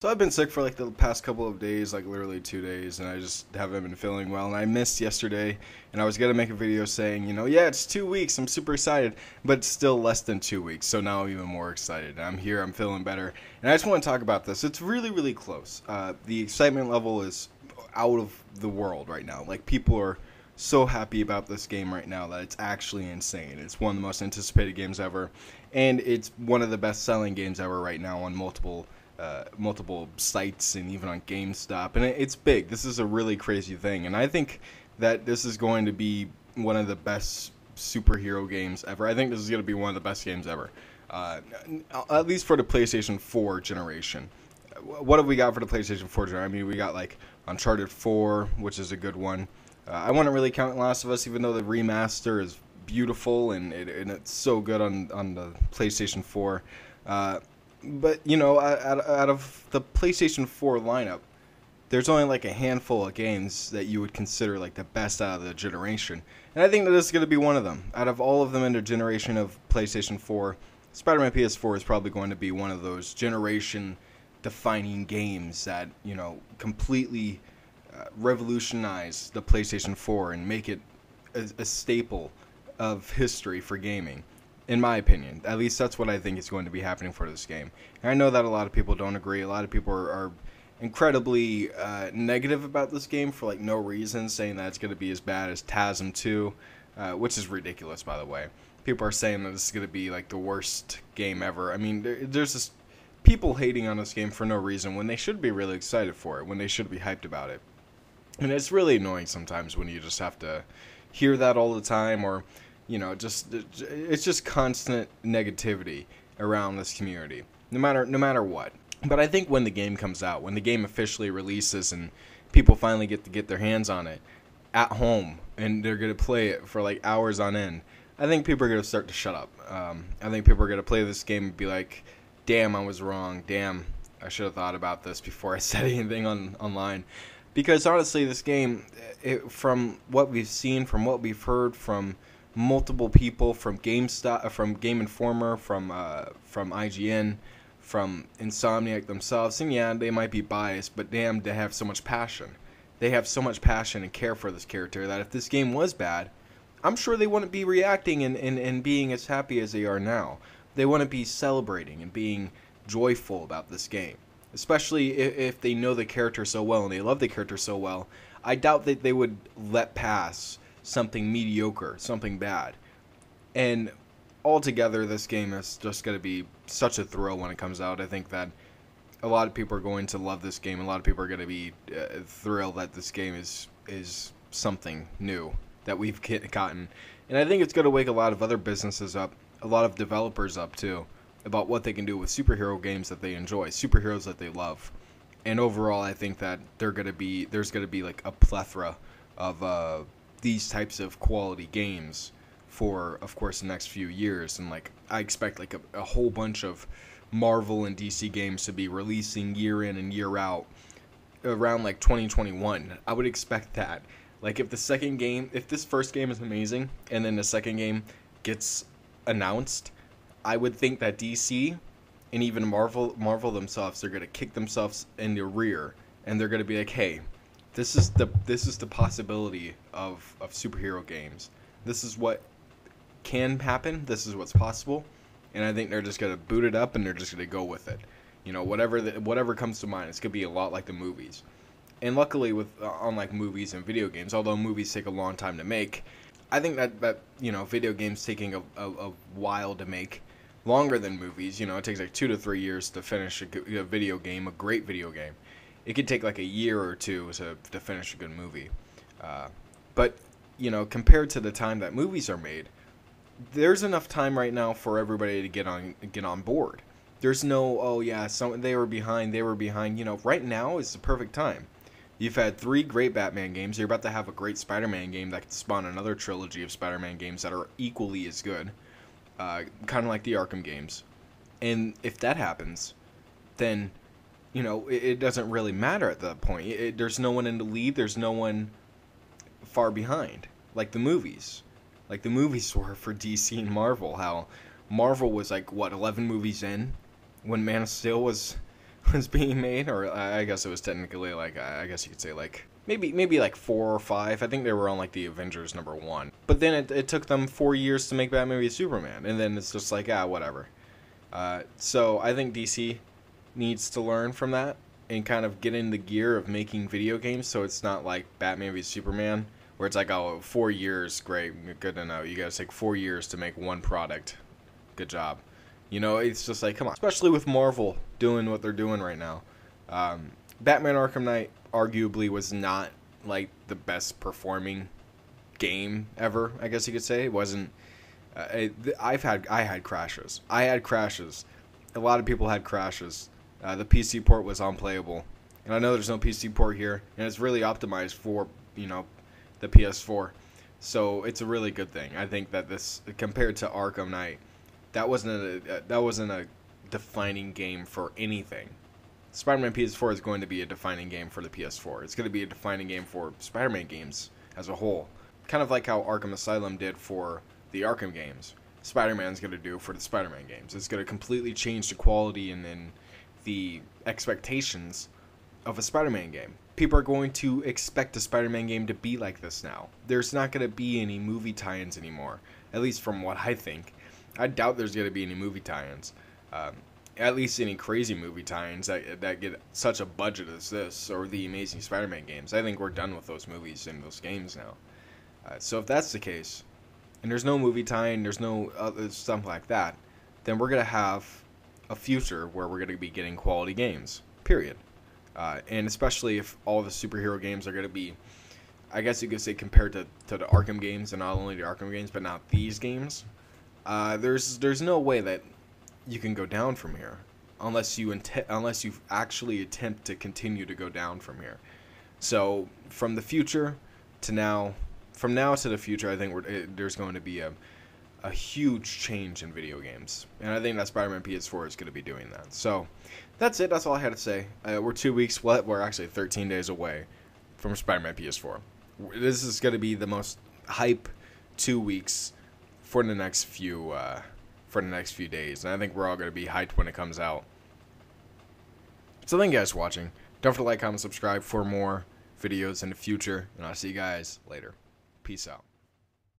So I've been sick for like the past couple of days, like literally 2 days, and I just haven't been feeling well. And I missed yesterday, and I was gonna make a video saying, yeah, it's 2 weeks. I'm super excited, but it's still less than 2 weeks. So now I'm even more excited. I'm here. I'm feeling better, and I just want to talk about this. It's really, really close. The excitement level is out of the world right now. Like people are so happy about this game right now that it's actually insane. It's one of the most anticipated games ever, and it's one of the best-selling games ever right now on multiple sites and even on GameStop, and it's big. This is a really crazy thing, and I think that this is going to be one of the best superhero games ever. I think this is going to be one of the best games ever, at least for the PlayStation 4 generation. What have we got for the PlayStation 4 generation? I mean, we got like Uncharted 4, which is a good one. I wouldn't really count Last of Us, even though the remaster is beautiful and it's so good on the PlayStation 4. But, out of the PlayStation 4 lineup, there's only like a handful of games that you would consider like the best out of the generation. And I think that this is going to be one of them. Out of all of them in the generation of PlayStation 4, Spider-Man PS4 is probably going to be one of those generation-defining games that, completely revolutionize the PlayStation 4 and make it a staple of history for gaming. In my opinion, at least that's what I think is going to be happening for this game. And I know that a lot of people don't agree. A lot of people are incredibly negative about this game for like no reason, saying that it's going to be as bad as TASM 2, which is ridiculous, by the way. People are saying that this is going to be like the worst game ever. I mean, there's just people hating on this game for no reason when they should be really excited for it, when they should be hyped about it. And it's really annoying sometimes when you just have to hear that all the time, or it's just constant negativity around this community, no matter what. But I think when the game comes out, when the game officially releases and people finally get their hands on it at home and they're gonna play it for like hours on end, I think people are gonna start to shut up. I think people are gonna play this game and be like, "Damn, I was wrong. Damn, I should have thought about this before I said anything online." Because honestly, this game, from what we've seen, from what we've heard from multiple people, from GameStop, from Game Informer, from IGN, from Insomniac themselves, and yeah, they might be biased, but damn, they have so much passion. They have so much passion and care for this character that if this game was bad, I'm sure they wouldn't be reacting and being as happy as they are now. They wouldn't be celebrating and being joyful about this game. Especially if they know the character so well and they love the character so well. I doubt that they would let pass something mediocre, something bad. And altogether, this game is just going to be such a thrill when it comes out. I think that a lot of people are going to love this game. A lot of people are going to be thrilled that this game is something new that we've gotten. And I think it's going to wake a lot of other businesses up, a lot of developers up too, about what they can do with superhero games that they enjoy, superheroes that they love. And overall, I think that there's going to be like a plethora of these types of quality games for, of course, the next few years. And like I expect like a whole bunch of Marvel and DC games to be releasing year in and year out around like 2021. I would expect that. Like if this first game is amazing and then the second game gets announced, I would think that DC and even Marvel themselves, they're going to kick themselves in the rear and they're going to be like, "Hey, this is the possibility of superhero games. This is what can happen. This is what's possible." And I think they're just going to boot it up and they're just going to go with it. Whatever comes to mind. It's going to be a lot like the movies. And luckily unlike movies and video games, although movies take a long time to make, I think that video games taking a while to make, longer than movies. It takes like 2 to 3 years to finish a video game, a great video game. It could take like a year or two to finish a good movie. But compared to the time that movies are made, there's enough time right now for everybody to get on board. There's no, "Oh yeah, they were behind. Right now is the perfect time. You've had 3 great Batman games. You're about to have a great Spider-Man game that could spawn another trilogy of Spider-Man games that are equally as good. Kind of like the Arkham games. And if that happens, then, it doesn't really matter at that point. There's no one in the lead. There's no one far behind. Like the movies. Like the movies were for DC and Marvel. How Marvel was like, 11 movies in? When Man of Steel was was being made, or I guess it was technically like, I guess you could say like maybe like 4 or 5. I think they were on like the Avengers #1. But then it took them 4 years to make Batman v Superman, and then it's just like, whatever. So I think DC needs to learn from that and kind of get in the gear of making video games, so it's not like Batman v Superman, where it's like, oh, 4 years, great, good to know. You guys take 4 years to make one product. Good job. You know, it's just like, come on. Especially with Marvel doing what they're doing right now. Batman Arkham Knight arguably was not like the best performing game ever, I guess you could say. It wasn't. I had crashes. I had crashes. A lot of people had crashes. The PC port was unplayable, and I know there's no PC port here, and it's really optimized for, you know, the PS4. So it's a really good thing. I think that this, compared to Arkham Knight, that wasn't a defining game for anything. Spider-Man PS4 is going to be a defining game for the PS4. It's going to be a defining game for Spider-Man games as a whole. Kind of like how Arkham Asylum did for the Arkham games. Spider-Man's going to do for the Spider-Man games. It's going to completely change the quality and then the expectations of a Spider-Man game. People are going to expect a Spider-Man game to be like this now. There's not going to be any movie tie-ins anymore, at least from what I think. I doubt there's going to be any movie tie-ins. At least any crazy movie tie-ins that get such a budget as this, or the Amazing Spider-Man games. I think we're done with those movies and those games now. So if that's the case, and there's no movie tie-in, there's no other stuff like that, then we're going to have a future where we're going to be getting quality games, period. And especially if all the superhero games are going to be, I guess you could say, compared to the Arkham games, and not only the Arkham games, but not these games, there's no way that you can go down from here unless you actually attempt to continue to go down from here. So from the future to now, from now to the future, I think there's going to be a huge change in video games, and I think that Spider-Man PS4 is going to be doing that. So that's it. That's all I had to say. We're 2 weeks. We're actually 13 days away from Spider-Man PS4. This is going to be the most hype 2 weeks for the next few days, and I think we're all going to be hyped when it comes out. So thank you guys for watching. Don't forget to like, comment, subscribe for more videos in the future, and I'll see you guys later. Peace out.